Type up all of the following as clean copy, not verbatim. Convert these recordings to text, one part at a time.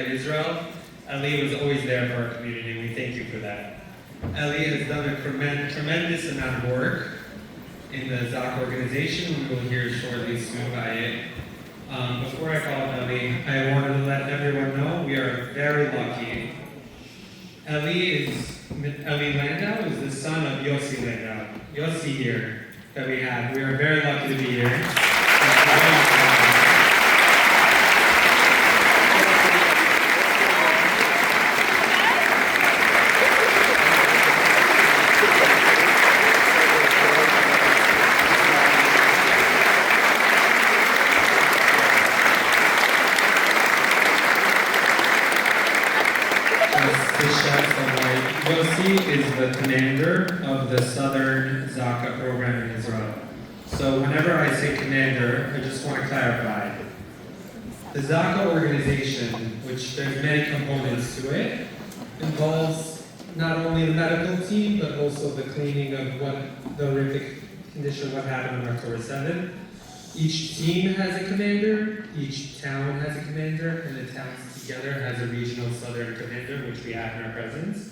in Israel, Eli was always there for our community, and we thank you for that. Eli has done a tremendous amount of work in the Zaka organization. We will hear shortly soon by it. Before I call on Eli, I wanted to let everyone know we are very lucky. Eli Landau is the son of Yosi Landau. Yosi here that we have. We are very lucky to be here. Yosi is the commander of the Southern Zaka program in Israel. So whenever I say commander, I just want to clarify. The Zaka organization, which there's many components to it, involves not only the medical team, but also the cleaning of what the horrific condition, what happened on October 7th. Each team has a commander, each town has a commander, and the towns together has a regional Southern commander, which we have in our presence.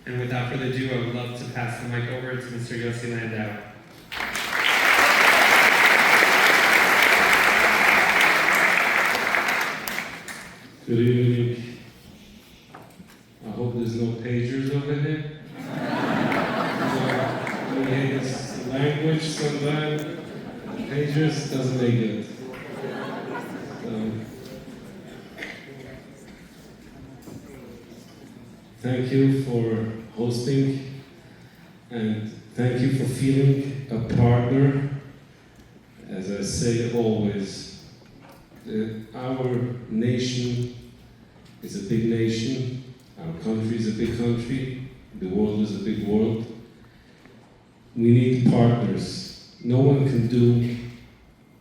And without further ado, I would love to pass the mic over to Mr. Yosi Landau. Good evening. I hope there's no pagers over here. We hate this language sometimes. Pagers doesn't make it. Thank you for hosting, and thank you for feeling a partner. As I say always, our nation is a big nation, our country is a big country, the world is a big world. We need partners. No one can do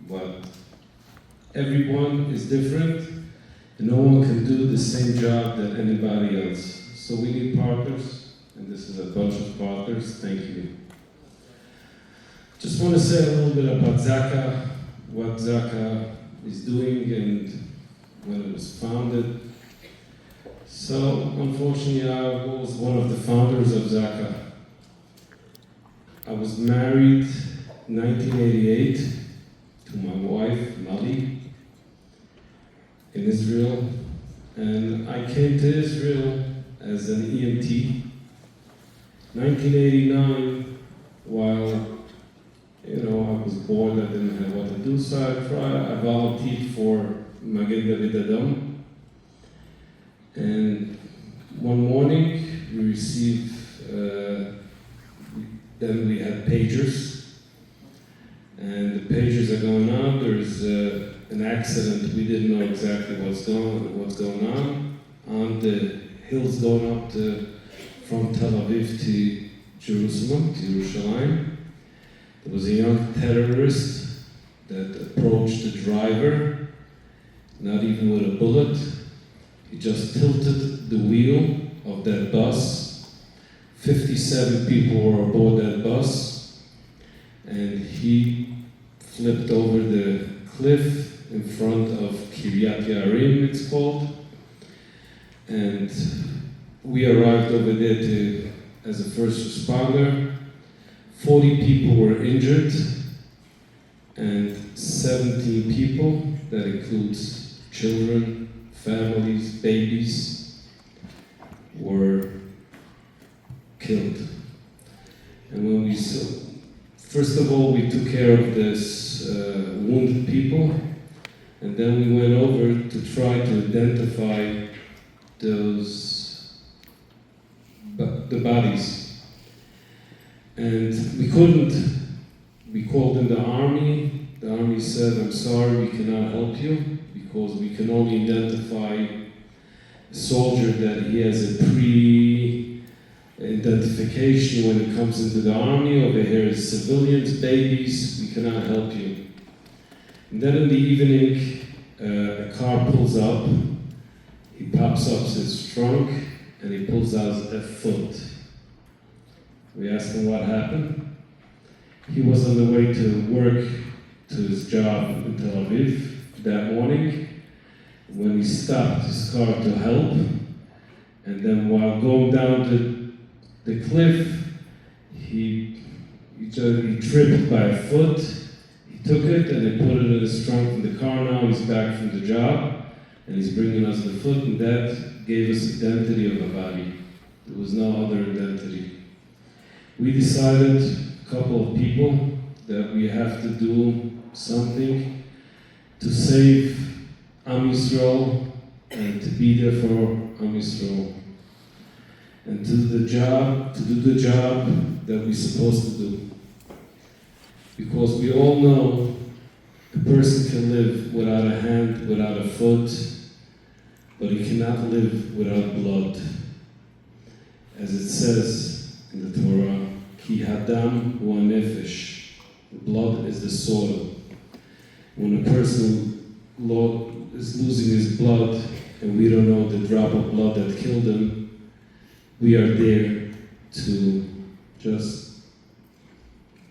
what everyone is different, and no one can do the same job that anybody else. So we need partners, and this is a bunch of partners. Thank you. Just want to say a little bit about Zaka, what Zaka is doing and when it was founded. So unfortunately, I was one of the founders of Zaka. I was married in 1988 to my wife, Mali, in Israel, and I came to Israel as an EMT. 1989, while I was bored, I didn't have what to do, so I volunteered for Magen David Adom. And one morning, we received, then we had pagers, and the pagers are going on. There's an accident. We didn't know exactly what's going on the hills going up from Tel Aviv to Jerusalem, to Yerushalayim. There was a young terrorist that approached the driver, not even with a bullet. He just tilted the wheel of that bus. 57 people were aboard that bus, and he flipped over the cliff in front of Kiryat Yarim, it's called. And we arrived over there as a first responder. 40 people were injured, and 17 people, that includes children, families, babies, were killed. And when we saw, first of all, we took care of this wounded people, and then we went over to try to identify the bodies. And we couldn't. We called in the army. The army said, "I'm sorry, we cannot help you because we can only identify a soldier that he has a pre-identification when he comes into the army. Over here is civilians, babies, we cannot help you." And then in the evening, a car pulls up. He pops up his trunk and he pulls out a foot. We asked him what happened. He was on the way to work, to his job in Tel Aviv that morning, when he stopped his car to help, and then while going down the cliff, he tripped by a foot. He took it and he put it in his trunk in the car. Now he's back from the job, and he's bringing us the foot, and that gave us identity of a body. There was no other identity. We decided, a couple of people, that we have to do something to save Am Yisrael and to be there for Am Yisrael and to do the job that we're supposed to do. Because we all know a person can live without a hand, without a foot, but he cannot live without blood. As it says in the Torah, Ki hadam hu nefesh. Blood is the soil. When a person is losing his blood and we don't know the drop of blood that killed him, we are there to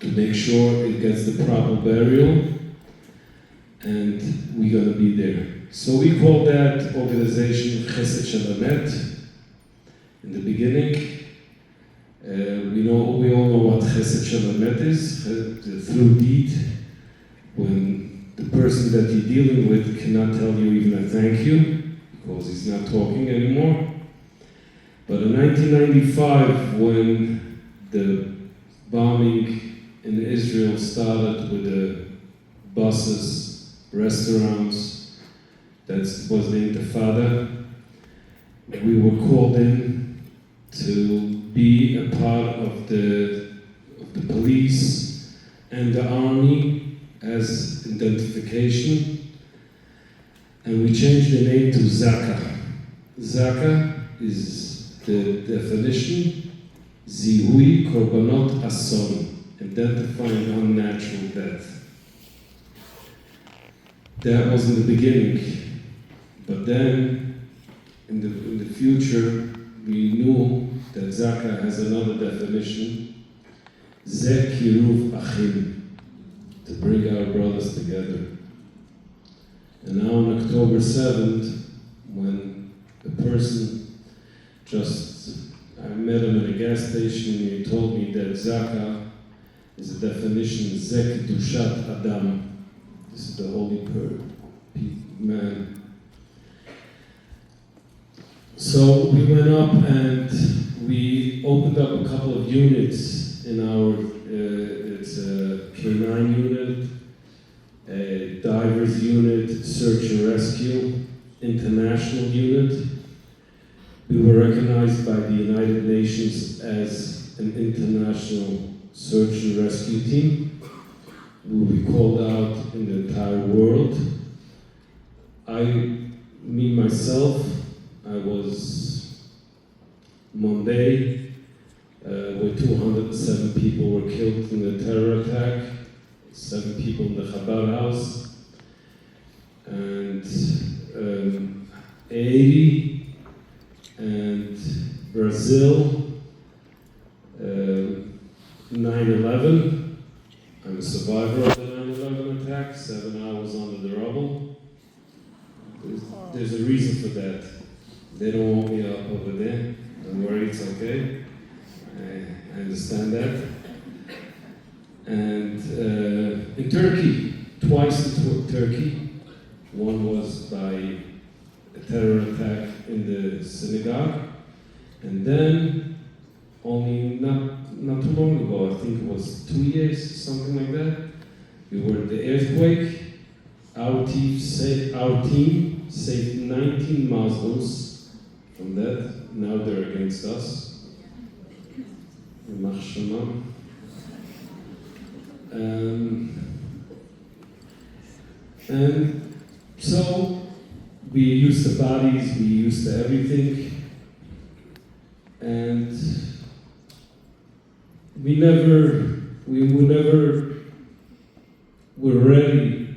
make sure it gets the proper burial, and we're going to be there. So we call that organization Chesed Shel Emet. In the beginning, we all know what Chesed Shel Emet is, through deed, when the person that you're dealing with cannot tell you even a thank you, because he's not talking anymore. But in 1995, when the bombing in Israel started with the buses, restaurants, that was named the Intifada, we were called in to be a part of the police and the army as identification, and we changed the name to Zaka. Zaka is the definition, Zihui Korbanot Ason, identifying unnatural death. That was in the beginning, but then in the future we knew that Zaka has another definition, Ze Kiruv Achim, to bring our brothers together. And now on October 7th, when the person I met him at a gas station and he told me that Zaka is a definition, Ze Kedushat Adam. This is the holy man. So we went up and we opened up a couple of units in our, it's a K9 unit, a divers unit, search and rescue, international unit. We were recognized by the United Nations as an international search and rescue team. We will be called out in the entire world. Myself, I was Monday, where 207 people were killed in the terror attack, 7 people in the Chabad house, and 80, and Brazil, 9/11. I'm a survivor of the 9/11 attack, 7 hours under the rubble. There's a reason for that. They don't want me up over there. Don't worry, it's okay. I understand that. And in Turkey, twice in Turkey. One was by a terror attack in the synagogue, and then only not too long ago, I think it was 2 years, something like that, we were at the earthquake. Our team saved 19 Muslims from that. Now they're against us. And so we used the bodies, we used everything, and we were ready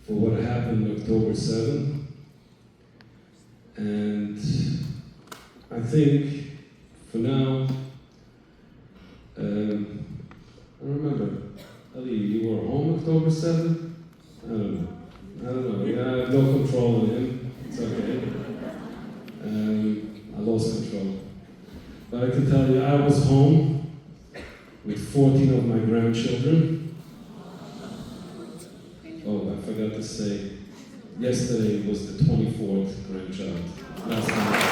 for what happened October 7th. And I think for now, I don't remember. Ali, you were home October 7th? I don't know. Yeah, I have no control on him. tell you, I was home with 14 of my grandchildren. Oh, I forgot to say, yesterday was the 24th grandchild. Last night.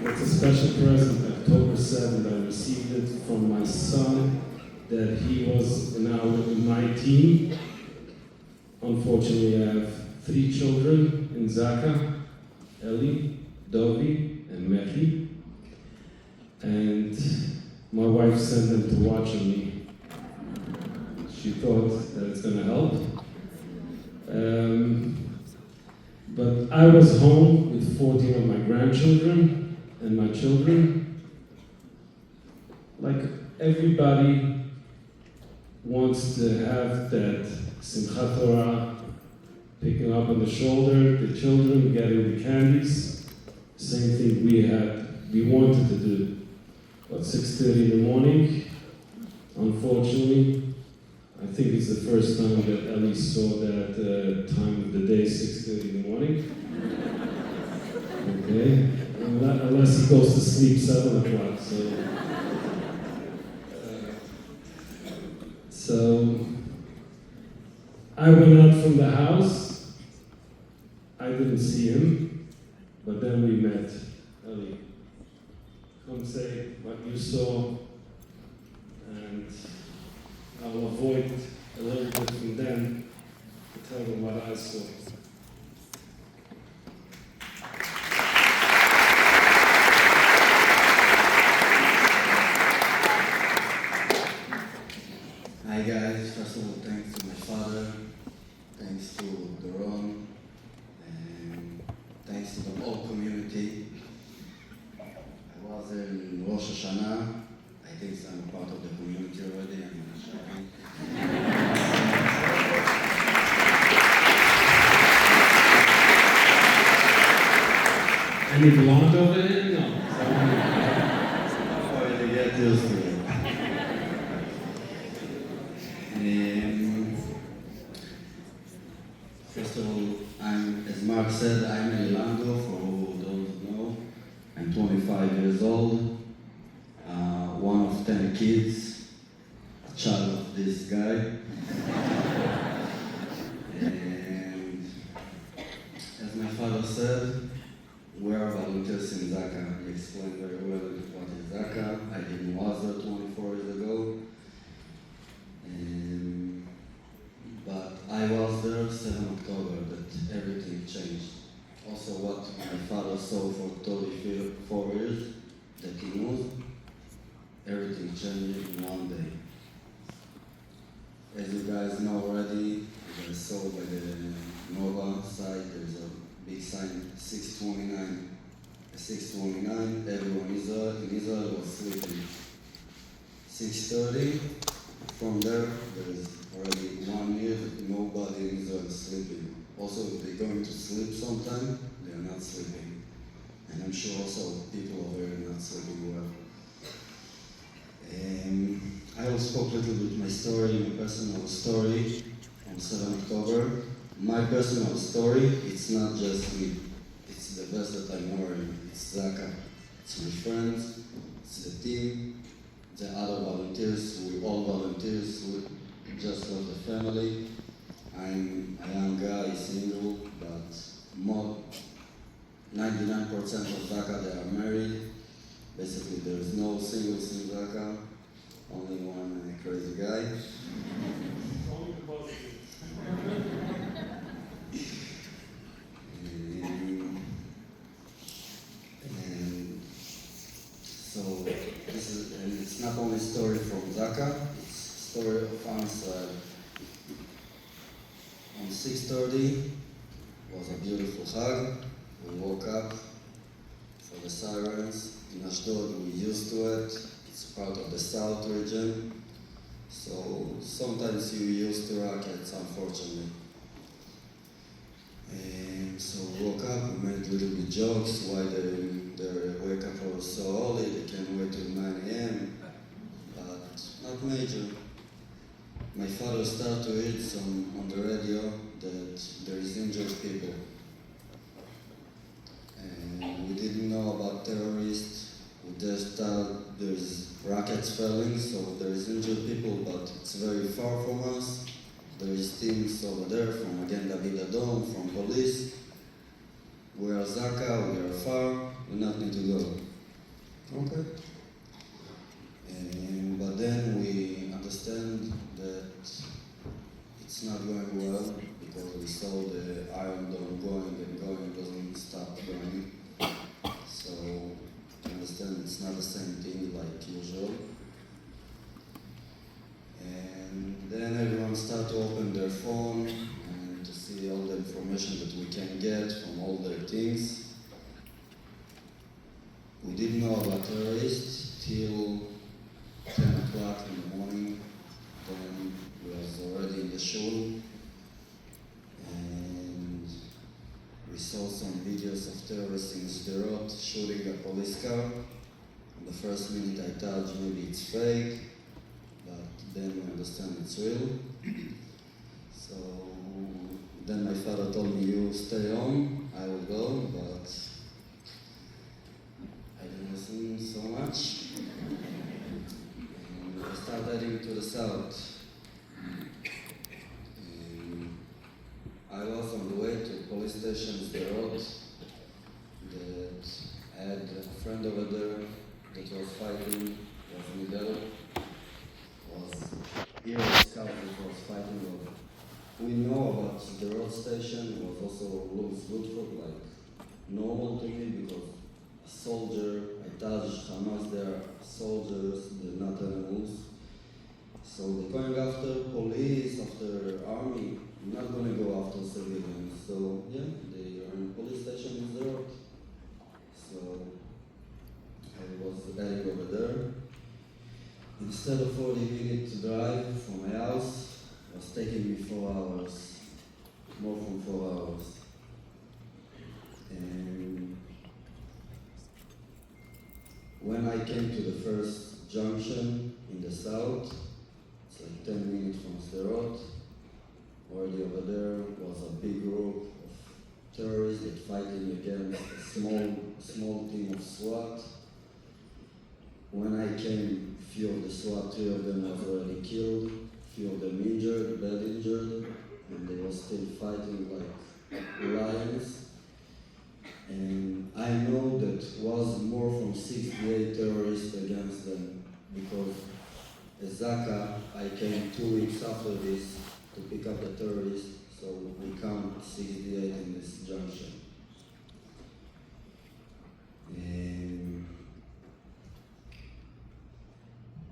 It's a special present. October 7th, I received it from my son, that he was now in my team. Unfortunately, I have 3 children in Zaka, Eli, Dovi, and Mechi. And my wife sent them to watch on me. She thought that it's gonna help. But I was home with 14 of my grandchildren and my children. Like everybody wants to have that Simchat Torah, picking up on the shoulder, the children getting the candies. Same thing we wanted to do. But 6:30 in the morning, unfortunately, I think it's the first time that Ellie saw that time of the day, 6:30 in the morning. Okay, unless he goes to sleep 7 o'clock. So I went out from the house. I didn't see him, but then we met. Ellie, come say what you saw, and I'll avoid a little bit from them to tell them what I saw. Hi guys, first of all thanks to my father, thanks to Doron, and thanks to the whole community. I was in Rosh Hashanah, I think I'm a part of the community already, I'm not sure. Any blonde over there? No. Already get used to it. First of all, as Mark said, I'm Landau, for who don't know. I'm 25 years old, one of 10 kids, a child of this guy. And as my father said, we are volunteers in Zaka. He explained very well what is Zaka. I didn't was there 24 years ago. But I was there 7 October, that everything changed. Also what my father saw for 34 years, that he knows, everything changed in one day. As you guys know already, as I saw by the Nova site, there's a big sign, 629. 629, everyone in Israel was sleeping. 6:30, from there is already 1 year that nobody in Israel is sleeping. Also, if they're going to sleep sometime, they are not sleeping. And I'm sure also people over here are not sleeping well. I will spoke a little bit my story, my personal story on 7 October. My personal story, it's not just me. It's the best that I'm wearing. It's Zaka. It's my friends, it's the team, the other volunteers, we all volunteers, we just love the family. I'm a young guy, single, but more 99% of Zaka, they are married. Basically, there is no singles in Zaka, only one crazy guy. So this is, and it's not only story from Zaka, it's story of Israel. On 6:30 was a beautiful hug. We woke up for the sirens. In Ashdod, we're used to it. It's part of the south region. So sometimes you're used to rockets, unfortunately. And so we woke up, we made little bit jokes why their wake up was so early, they can't wait till 9 a.m. But not major. My father started to read on the radio that there is injured people. didn't know about terrorists. We just thought there's rockets falling, so there's injured people, but it's very far from us. There's teams over there from again David Adom, from police. We are Zaka, we are far, we not need to go. Okay. But then we understand that it's not going well because we saw the Iron Dome going and going, doesn't stop going. So I understand it's not the same thing like usual. And then everyone start to open their phone and to see all the information that we can get from all their things. We didn't know about terrorists till 10 o'clock in the morning. Then we was already in the shul, and we saw some videos of terrorists in Sderot shooting a police car. In the first minute I thought maybe it's fake, but then we understand it's real. So then my father told me, you stay home, I will go, but I didn't listen so much. And I started heading to the south. I was on the way to police station Sderot that had a friend over there that was fighting, was Miguel, was here in Scout that was fighting over. We know about Sderot station, it was also looks good for like normal to me because a soldier, I touched Hamas, they are soldiers, they're not animals. So they're going after police, after army, not going to go after civilians. So yeah, they are in police station in Sderot. So I was heading over there. Instead of 40 minutes drive from my house, it was taking me 4 hours, more than 4 hours. And when I came to the first junction in the south, it's like 10 minutes from Sderot, already over there was a big group of terrorists that fighting against a small team of SWAT. When I came, few of the SWAT, 3 of them was already killed, few of them injured, bad injured, and they were still fighting like lions. And I know that was more from 68 terrorists against them because as Zaka, I came 2 weeks after this to pick up the terrorists, so we count 68 in this junction.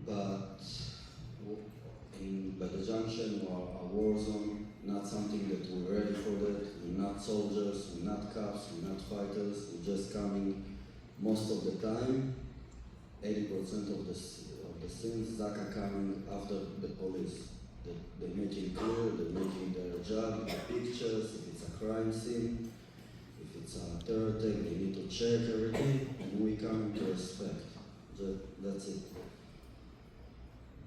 But the junction was a war zone, not something that we're ready for that. We're not soldiers, we're not cops, we're not fighters, we're just coming most of the time, 80% of the scenes, Zaka coming after the police. They're making clear, they're making their job, the pictures, if it's a crime scene, if it's a terror attack, they need to check everything, and we come to respect. That's it.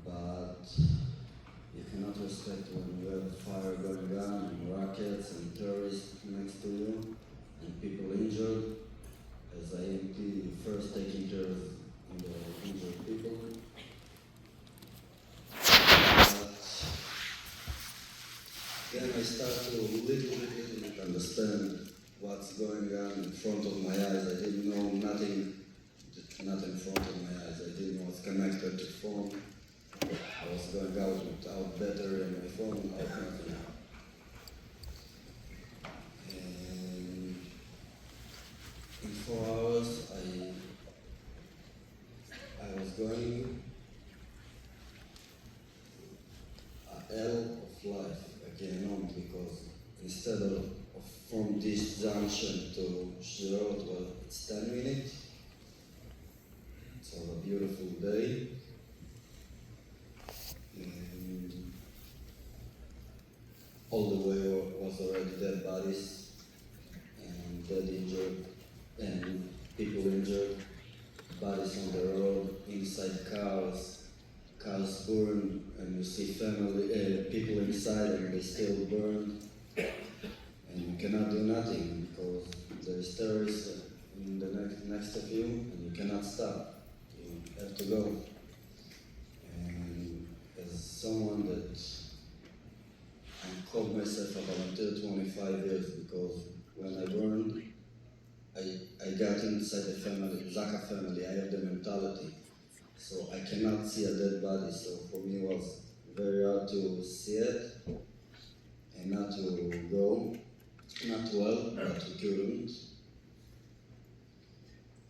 But you cannot respect when you have fire going on and rockets and terrorists next to you and people injured. As I am first taking care of the injured people. But then I start to little bit understand what's going on in front of my eyes. I didn't know nothing, not in front of my eyes. I didn't know what's connected to phone. I was going out without battery on my phone, without nothing. And in 4 hours, I was going a hell of life again on because instead of from this junction to Sderot, well, it's 10 minutes. It's a beautiful day. And all the way was already dead bodies and dead injured and people injured, bodies on the road, inside cars burned, and you see people inside and they still burned, and you cannot do nothing because there is terrorists in the next of you, and you cannot stop. You have to go. And as someone that I called myself a volunteer 25 years, because when I burned, I got inside the family, Zaka family. I have the mentality, so I cannot see a dead body. So for me, it was very hard to see it and not to go, not to help, but we couldn't.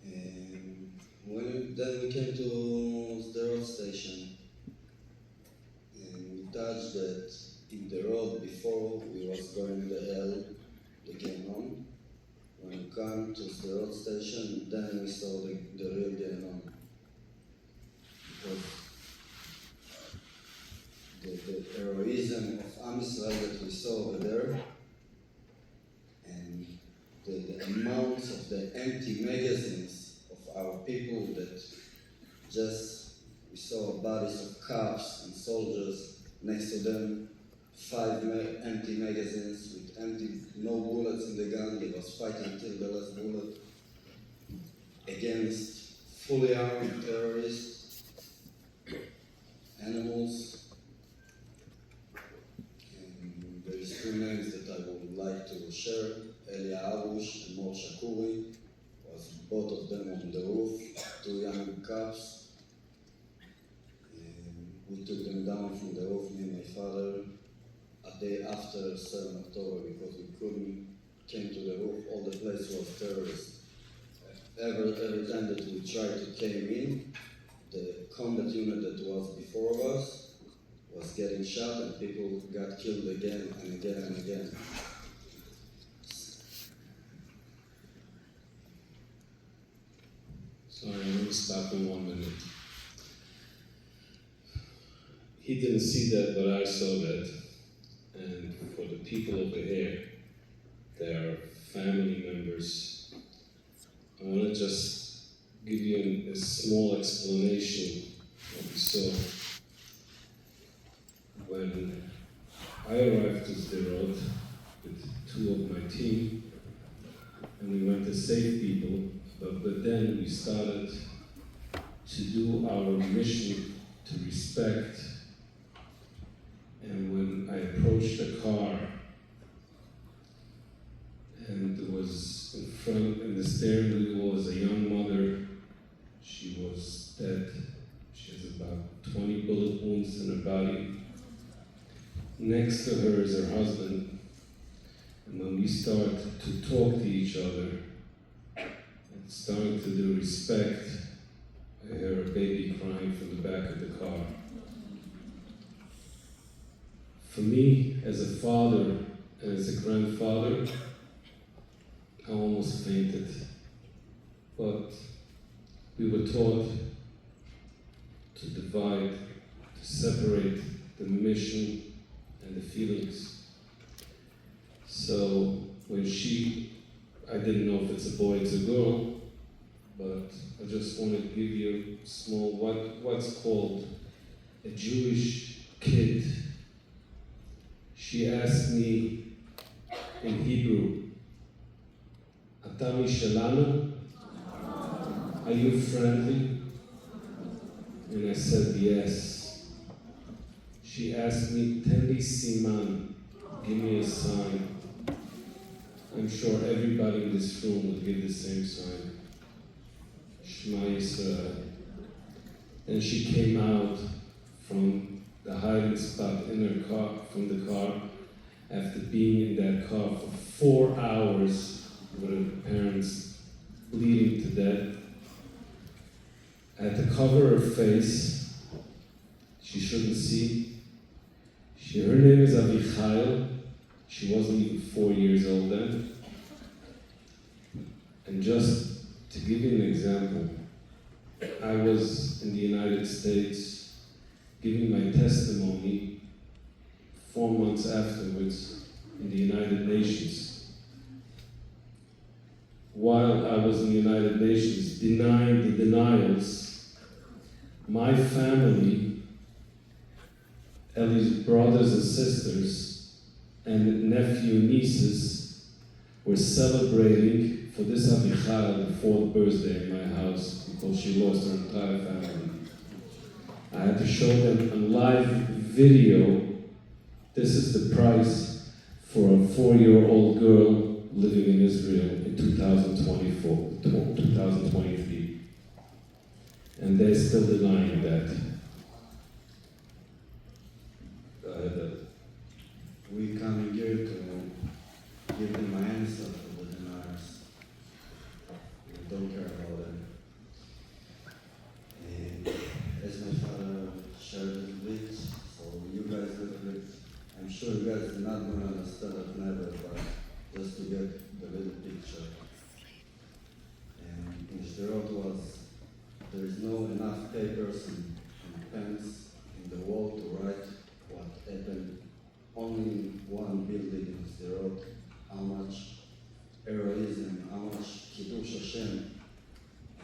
And then we came to the road station, and we touched that in the road before we was going the hell, the Gehenom. When we come to the road station, then we saw the real Gehenom. The heroism of Am Yisrael that we saw over there, and the amounts of the empty magazines of our people that just, we saw bodies of cops and soldiers next to them, 5 empty magazines with no bullets in the gun. They was fighting till the last bullet against fully armed terrorists, animals. And there is 2 names that I would like to share. Elia Arush and Mor Shakuri, was both of them on the roof, 2 young cops. And we took them down from the roof, me and my father, a day after 7 October, because we couldn't came to the roof. All the place was terrorists. Every time that we tried to came in, the combat unit that was before us was getting shot, and people got killed again and again and again. Sorry, I'm going to stop in 1 minute. He didn't see that, but I saw that. And for the people over here, their family members, I want to just give you a small explanation of what we saw. When I arrived to Sderot with 2 of my team, and we went to save people, but then we started to do our mission to respect. And when I approached the car, and there was in front, in the steering wheel was a young mother. She was dead. She has about 20 bullet wounds in her body. Next to her is her husband. And when we start to talk to each other, and starting to do respect, I hear a baby crying from the back of the car. For me, as a father and as a grandfather, I almost fainted. But we were taught to divide, to separate the mission and the feelings. So when I didn't know if it's a boy, it's a girl, but I just want to give you a small, what's called a Jewish kid. She asked me in Hebrew, "Ata mishelanu? Are you friendly?" And I said, "Yes." She asked me, "Ten li siman, give me a sign." I'm sure everybody in this room would give the same sign. Shema Yisrael. And she came out from the hiding spot in her car, from the car, after being in that car for 4 hours with her parents bleeding to death. I had to cover her face. She shouldn't see. Her name is Avichail. She wasn't even 4 years old then. And just to give you an example, I was in the United States giving my testimony 4 months afterwards in the United Nations. While I was in the United Nations denying the denials, my family, Ellie's brothers and sisters, and nephew and nieces were celebrating for this Avichal, the fourth birthday in my house, because she lost her entire family. I had to show them a live video. This is the price for a 4-year-old girl living in Israel in 2023. And they're still denying that. Go ahead. We come here to give them an answer for the deniers. We don't care about them. And as my father shared a little bit, so you guys look at it. I'm sure you guys are not going to understand it never, but just to get the little picture. And in Sderot there is no enough papers and pens in the wall to write what happened. Only in one building in Sderot, how much heroism, how much Kiddush Hashem,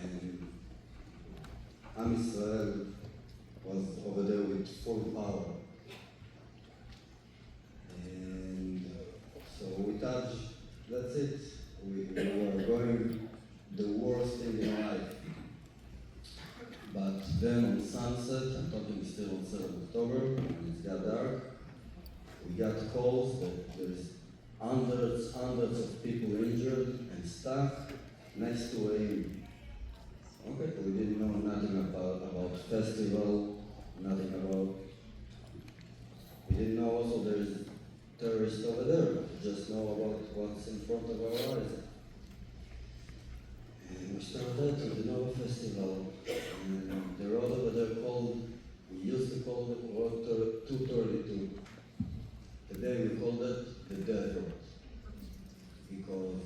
and Am Israel was over there with full power. And so we touched, that's it. We were going the worst thing in life. But then on sunset, I'm talking still on 7th October, when it got dark, we got calls that there's hundreds of people injured and stuck next to a, okay, we didn't know nothing about festival, nothing about, we didn't know also there's terrorists over there, we just know about what's in front of our eyes. And we started to the Nova Festival, and the road over there called, we used to call it Road 232. Today we called it the Death Road, because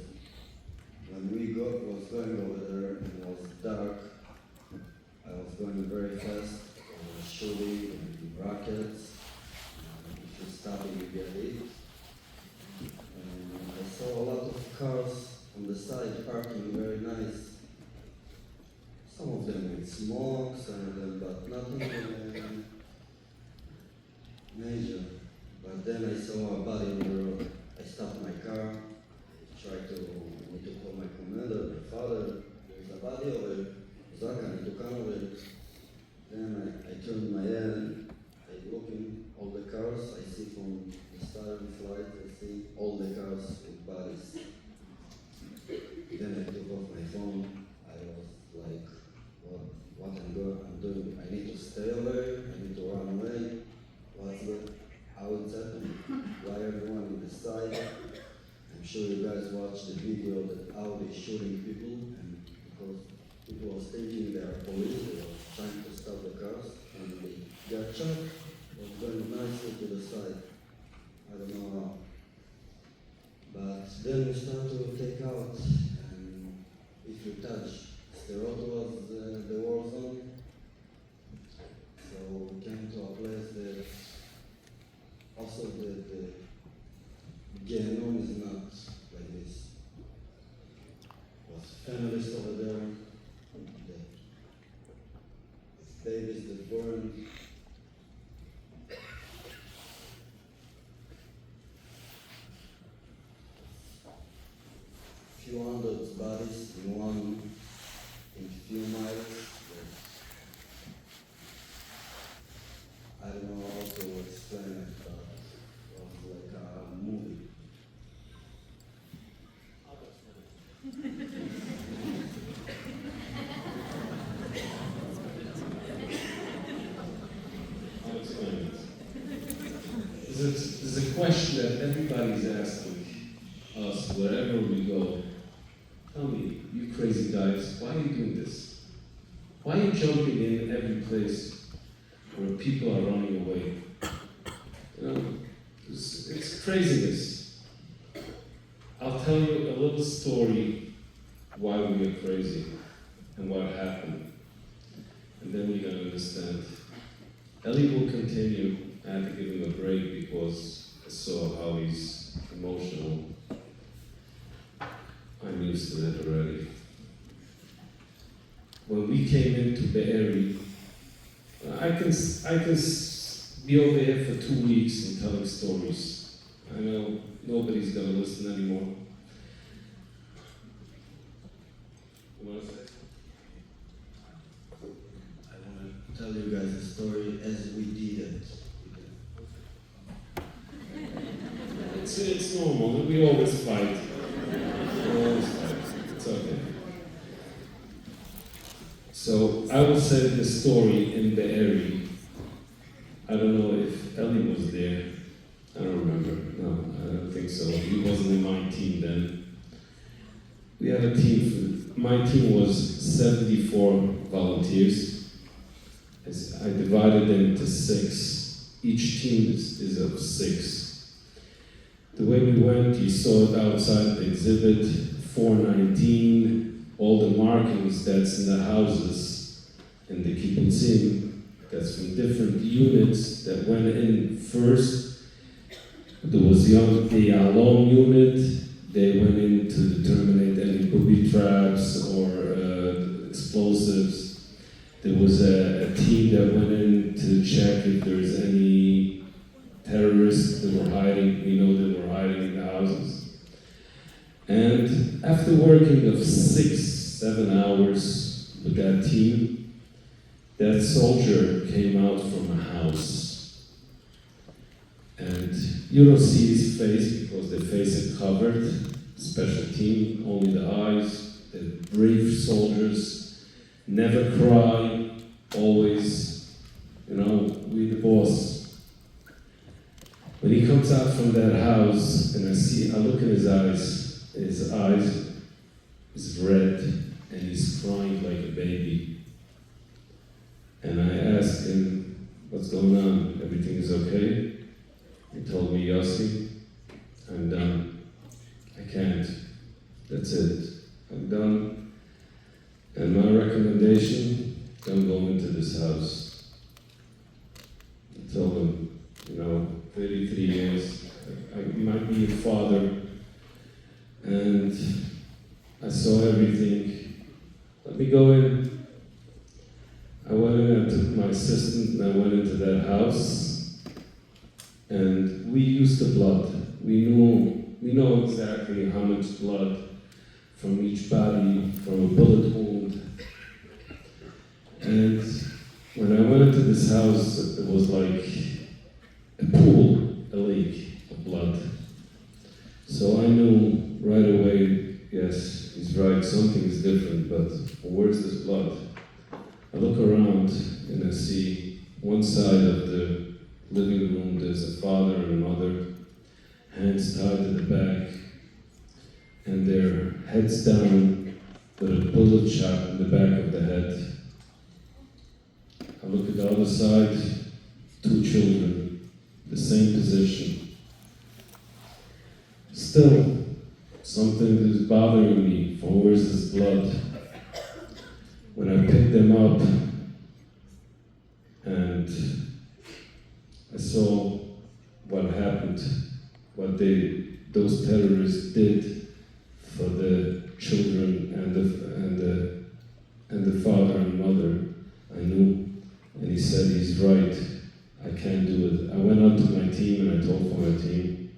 when we was going over there and it was dark, I was going very fast, shooting and rockets, if you stop it you get hit. And I saw a lot of cars on the side parking very nice. Some of them with smoke, some of them, but nothing major. But then I saw a body on the road. I stopped my car, tried to call my commander, my father. There's a body over there. Zaka, I need to come over there. Then I turned my head, I look in all the cars. I see from the siren light, I see all the cars with bodies. Then I took off my phone. I was like, what I'm doing? I need to stay away. I need to run away. How it's happening? Why everyone on the side? I'm sure you guys watched the video that how they're shooting people, and because people were thinking they are police, they were trying to stop the cars, and they got shot. Was going nicely to the side. I don't know how. But then we start to take out, and if you touch, the road was the war zone. So we came to a place that also the Gehenom is not like this. Was families over there, the babies that born. Few hundred bodies in few miles. I don't know how to explain it, but it was like a movie. I'll explain it. There's a question that everybody's asking us wherever we go. Tell me, you crazy guys, why are you doing this? Why are you jumping in every place where people are running away? You know, it's craziness. I'll tell you a little story why we are crazy and what happened. And then we're going to understand. Eli will continue. I had to give him a break because I saw how he's emotional. I'm used to that already. When we came into Be'eri, I can be over here for 2 weeks and telling stories. I know nobody's gonna listen anymore. You want to say? I want to tell you guys a story as we did it. It's normal. We always fight. We always fight. It's okay. So I will say the story in the area. I don't know if Ellie was there. I don't remember. No, I don't think so. He wasn't in my team then. We had a team. My team was 74 volunteers. I divided them into 6. Each team is of 6. The way we went, you saw it outside the exhibit, 419, all the markings that's in the houses in the kibbutzim, that's from different units that went in first. There was the Yalom unit, they went in to determine any booby traps or explosives. There was a team that went in to check if there's any terrorists that were hiding, they were hiding in the houses. And after working of 6-7 hours with that team, that soldier came out from a house. And you don't see his face because the face is covered. Special team, only the eyes. The brave soldiers never cry, always, we the boss. When he comes out from that house and I look in his eyes is red and he's crying like a baby. And I asked him, what's going on? Everything is okay? He told me, Yosi, I'm done. I can't. That's it. I'm done. And my recommendation, don't go into this house. I told him, 33 years, I might be a father, and I saw everything. Let me go in. I went in, I took my assistant, and I went into that house, and we used the blood. We know exactly how much blood from each body, from a bullet wound. And when I went into this house, it was like a pool, a lake of blood. So I knew right away, yes, he's right, something is different, but where's this blood? I look around and I see one side of the living room, there's a father and a mother, hands tied to the back, and their heads down with a bullet shot in the back of the head. I look at the other side, 2 children. The same position. Still, something is bothering me. For where's this blood? When I picked them up and I saw what happened, what those terrorists did for the children and the father and mother, I knew. And he said he's right. I can't do it. I went out to my team and I told for my team,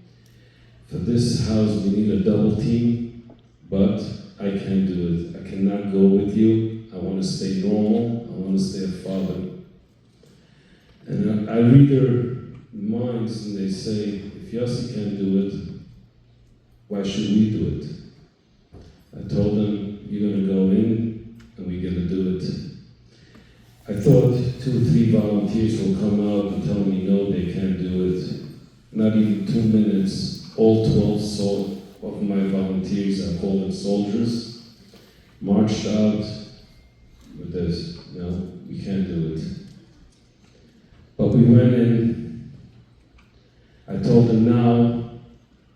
for this house we need a double team, but I can't do it. I cannot go with you. I want to stay normal. I want to stay a father. And I read their minds and they say, if Yosi can't do it, why should we do it? I told them, you're going to go in and we're going to do it. I thought 2 or 3 volunteers will come out and tell me, no, they can't do it. Not even 2 minutes, all 12 of my volunteers, I call them soldiers, marched out with this, no, we can't do it. But we went in, I told them, now,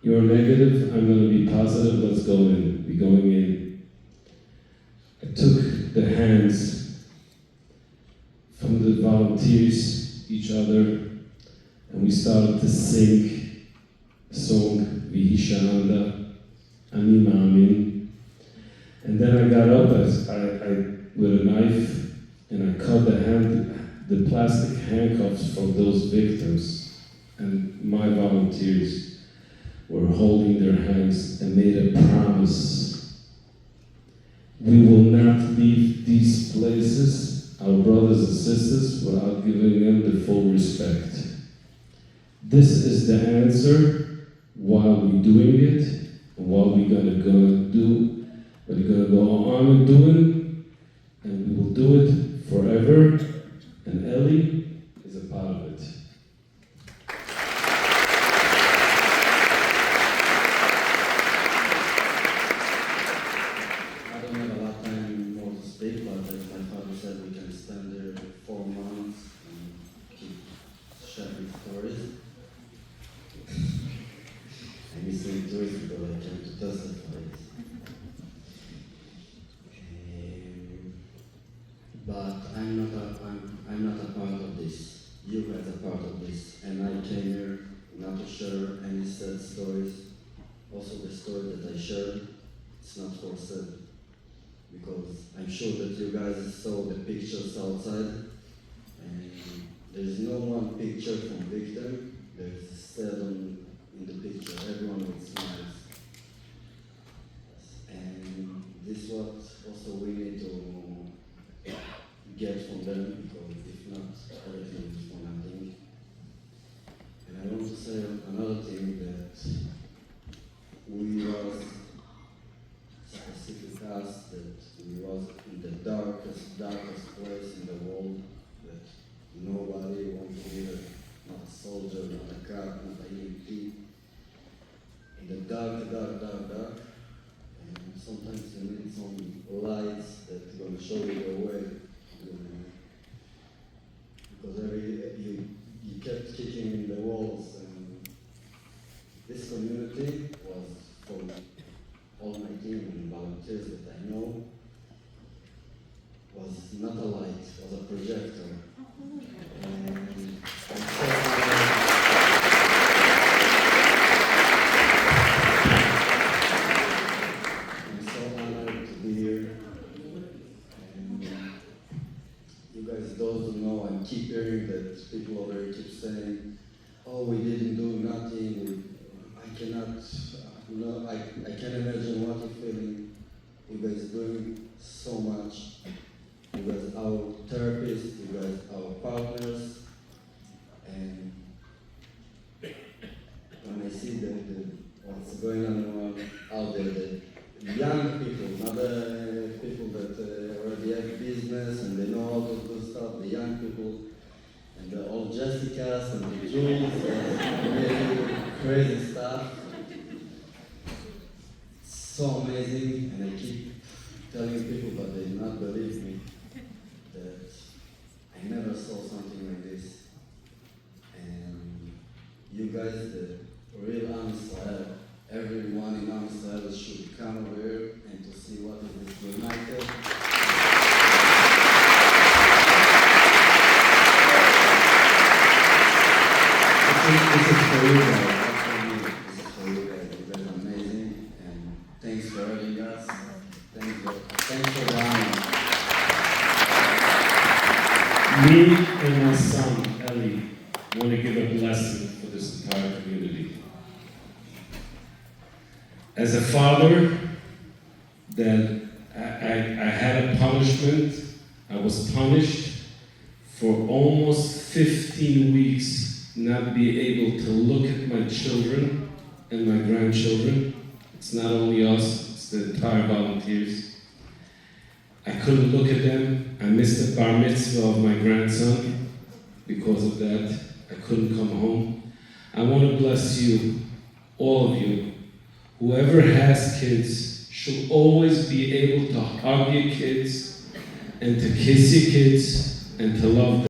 you're negative, I'm going to be positive, let's go in. We're going in. I took the hands from the volunteers, each other, and we started to sing a song, Vihishananda, Ani Ma'amin. And then I got up with a knife and I cut the plastic handcuffs from those victims. And my volunteers were holding their hands and made a promise. We will not leave these places, our brothers and sisters, without giving them the full respect. This is the answer why we're doing it, and what we're gonna go on and doing, and we will do it forever, and Ellie is a part of it. I don't have a lot of time more to speak, but as my father said, we can spend there 4 months and keep sharing stories. I'm missing toys because I came to testify. But I'm not a part of this. You guys are part of this, and I came here not to share any sad stories. Also, the story that I shared, it's not for sad, because I'm sure that you guys saw the pictures outside, and there's no one picture from victim. There's sad in the picture. Everyone with smiles, and this is what also we need to get from them, because if not, everything is for nothing. And I want to say another thing, that we was specific us, that we was in the darkest place in the world, that nobody wants to be there, not a soldier, not a cop, not a EMT. In the dark. And sometimes you need some lights that's gonna show you the way. Because you kept kicking in the walls, and this community was for all my team and volunteers that I know, was not a light, was a projector. And I'm so honored to be here. You guys, those who know, I keep hearing that people over here keep saying, oh, we didn't do nothing, I can't imagine what you're feeling. You guys doing so much. You guys are our therapists, you guys are our partners, and when I see what's going on out there, the young people, not the people that already have business and they know how to do stuff, the young people, and the old Jessicas and the Jules, really crazy stuff. It's so amazing, and I keep telling people, but they do not believe me, that I never saw something like this. And you guys, the real Am Israel, everyone in Am Israel should come over here and to see what is this united. This is for you guys, not for me. This is for you guys. You guys are amazing, and thanks for having us. Thanks for coming. Me and my son, Ellie, want to give a blessing for this entire community. As a father, that I had a punishment. I was punished for almost 15 weeks not be able to look at my children and my grandchildren. It's not only us, it's the entire volunteers. I couldn't look at them. I missed the bar mitzvah of my grandson because of that. I couldn't come home. I want to bless you, all of you. Whoever has kids should always be able to hug your kids and to kiss your kids and to love them.